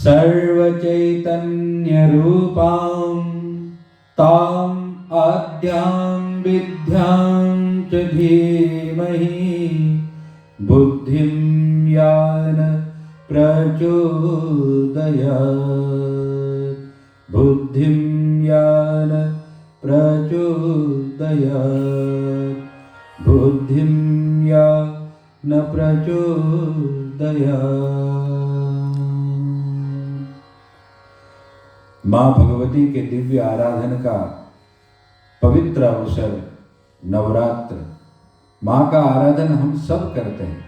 सर्वचैतन्यरूपां ताम् आद्यां विद्यां च धीमहि बुद्धिं यान प्रचोदयात् बुद्धिं यान प्रचोदयात् बुद्धिं यान प्रचोदयात्। माँ भगवती के दिव्य आराधन का पवित्र अवसर नवरात्र। माँ का आराधन हम सब करते हैं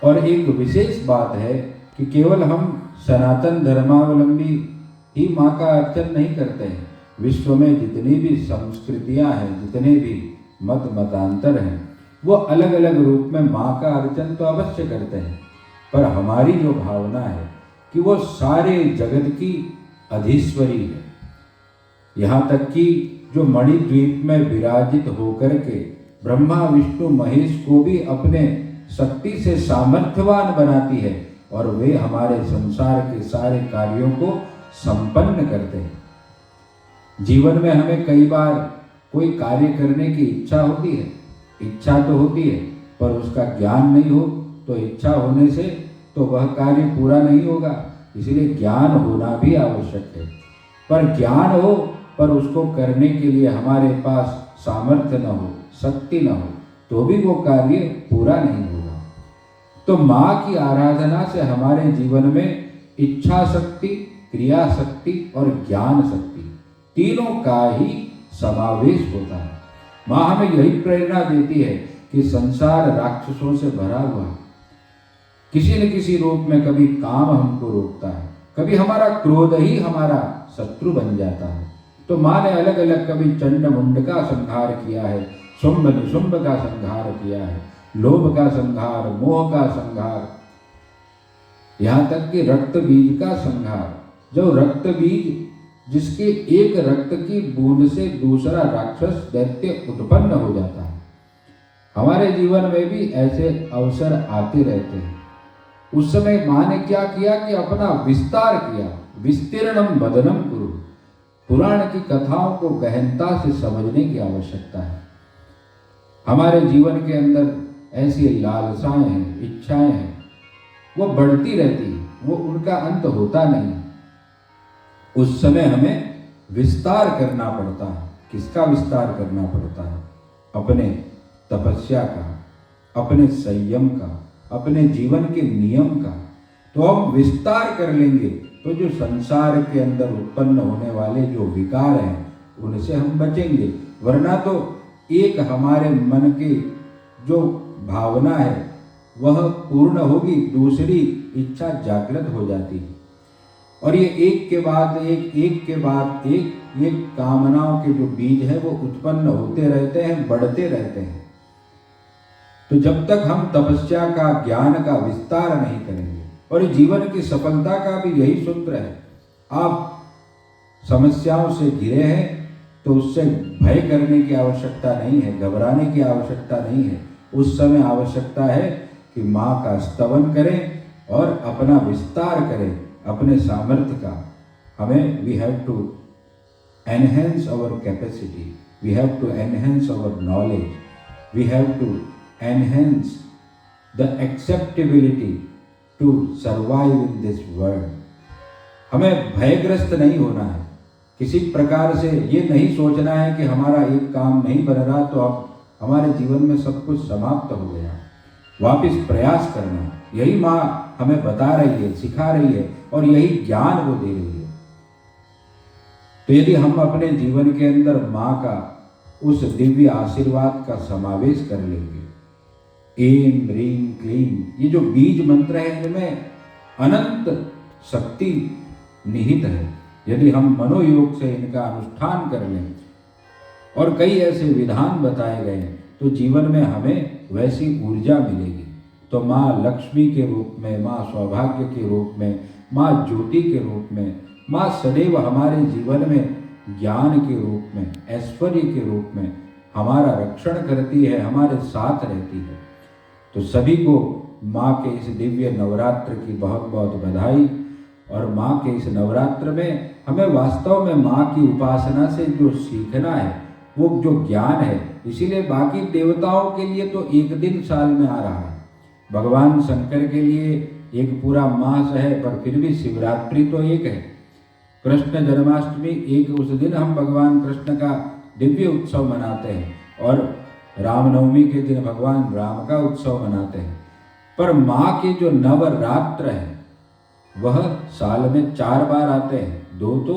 और एक विशेष बात है कि केवल हम सनातन धर्मावलंबी ही माँ का अर्चन नहीं करते हैं। विश्व में जितनी भी संस्कृतियाँ हैं, जितने भी मत मतांतर हैं, वो अलग अलग रूप में माँ का अर्चन तो अवश्य करते हैं, पर हमारी जो भावना है कि वो सारे जगत की अधीश्वरी है। यहाँ तक कि जो मणिद्वीप में विराजित होकर के ब्रह्मा विष्णु महेश को भी अपने शक्ति से सामर्थ्यवान बनाती है और वे हमारे संसार के सारे कार्यों को संपन्न करते हैं। जीवन में हमें कई बार कोई कार्य करने की इच्छा होती है, इच्छा तो होती है, पर उसका ज्ञान नहीं हो तो इच्छा होने से तो वह कार्य पूरा नहीं होगा। इसलिए ज्ञान होना भी आवश्यक है, पर ज्ञान हो पर उसको करने के लिए हमारे पास सामर्थ्य न हो, शक्ति न हो, तो भी वो कार्य पूरा नहीं होगा। तो माँ की आराधना से हमारे जीवन में इच्छा शक्ति, क्रिया शक्ति और ज्ञान शक्ति तीनों का ही समावेश होता है। माँ हमें यही प्रेरणा देती है कि संसार राक्षसों से भरा हुआ है। किसी न किसी रूप में कभी काम हमको रोकता है, कभी हमारा क्रोध ही हमारा शत्रु बन जाता है। तो माँ ने अलग अलग कभी चंड मुंड का संहार किया है, शुंभ निशुंभ का संहार किया है, लोभ का संहार, मोह का संहार, यहाँ तक कि रक्त बीज का संहार। जो रक्त बीज जिसके एक रक्त की बूंद से दूसरा राक्षस दैत्य उत्पन्न हो जाता है, हमारे जीवन में भी ऐसे अवसर आते रहते हैं। उस समय माँ ने क्या किया कि अपना विस्तार किया। विस्तीर्णम वदनम कुरु। पुराण की कथाओं को गहनता से समझने की आवश्यकता है। हमारे जीवन के अंदर ऐसी लालसाएं हैं, इच्छाएं हैं, वो बढ़ती रहती है, वो उनका अंत होता नहीं। उस समय हमें विस्तार करना पड़ता है। किसका विस्तार करना पड़ता है? अपने तपस्या का, अपने संयम का, अपने जीवन के नियम का। तो हम विस्तार कर लेंगे तो जो संसार के अंदर उत्पन्न होने वाले जो विकार हैं उनसे हम बचेंगे। वरना तो एक हमारे मन की जो भावना है वह पूर्ण होगी, दूसरी इच्छा जागृत हो जाती है और ये एक के बाद एक ये कामनाओं के जो बीज है वो उत्पन्न होते रहते हैं, बढ़ते रहते हैं। तो जब तक हम तपस्या का, ज्ञान का विस्तार नहीं करेंगे, और जीवन की सफलता का भी यही सूत्र है। आप समस्याओं से घिरे हैं तो उससे भय करने की आवश्यकता नहीं है, घबराने की आवश्यकता नहीं है। उस समय आवश्यकता है कि माँ का स्तवन करें और अपना विस्तार करें अपने सामर्थ्य का। हमें we have to enhance our capacity, we have to enhance our knowledge, we have to enhance the acceptability to survive in this world। हमें भयग्रस्त नहीं होना है। किसी प्रकार से ये नहीं सोचना है कि हमारा एक काम नहीं बन रहा तो अब हमारे जीवन में सब कुछ समाप्त हो गया। वापस प्रयास करना, यही माँ हमें बता रही है, सिखा रही है और यही ज्ञान वो दे रही है। तो यदि हम अपने जीवन के अंदर माँ का उस दिव्य आशीर्वाद का समावेश कर लेंगे, एम ह्रीं क्लीं, ये जो बीज मंत्र है इनमें अनंत शक्ति निहित है। यदि हम मनोयोग से इनका अनुष्ठान कर लें और कई ऐसे विधान बताए गए हैं तो जीवन में हमें वैसी ऊर्जा मिलेगी। तो माँ लक्ष्मी के रूप में, माँ सौभाग्य के रूप में, माँ ज्योति के रूप में, माँ सदैव हमारे जीवन में ज्ञान के रूप में, ऐश्वर्य के रूप में हमारा रक्षण करती है, हमारे साथ रहती है। तो सभी को माँ के इस दिव्य नवरात्र की बहुत बहुत बधाई। और माँ के इस नवरात्र में हमें वास्तव में माँ की उपासना से जो सीखना है, वो जो ज्ञान है, इसीलिए बाकी देवताओं के लिए तो एक दिन साल में आ रहा है, भगवान शंकर के लिए एक पूरा मास है, पर फिर भी शिवरात्रि तो एक है। कृष्ण जन्माष्टमी एक, उस दिन हम भगवान कृष्ण का दिव्य उत्सव मनाते हैं, और रामनवमी के दिन भगवान राम का उत्सव मनाते हैं। पर माँ के जो नवरात्र है वह साल में 4 बार आते हैं, 2 तो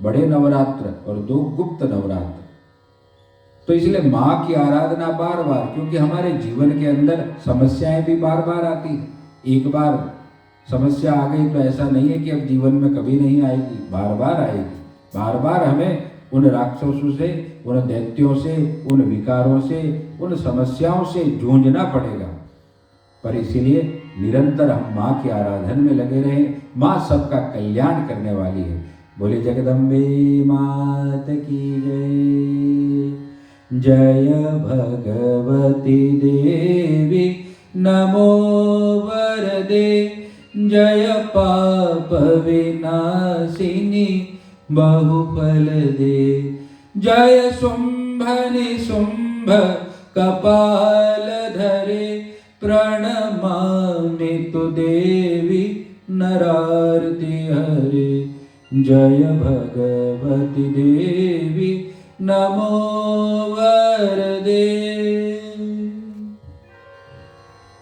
बड़े नवरात्र और 2 गुप्त नवरात्र। तो इसलिए माँ की आराधना बार बार, क्योंकि हमारे जीवन के अंदर समस्याएं भी बार बार आती हैं। एक बार समस्या आ गई तो ऐसा नहीं है कि अब जीवन में कभी नहीं आएगी, बार बार आएगी। बार बार हमें उन राक्षसों से, उन दैत्यों से, उन विकारों से, उन समस्याओं से जूझना पड़ेगा। पर इसीलिए निरंतर हम माँ के आराधन में लगे रहें। माँ सबका कल्याण करने वाली है। बोले जगदम्बे मात की जय। जय भगवती देवी नमो वरदे, जय पाप विनाशिनी बहुफल दे। जय शुंभ निशुंभ कपाल धरे, प्रणमामि तु देवी नरार्ति हरे। जय भगवती देवी नमो वरदे।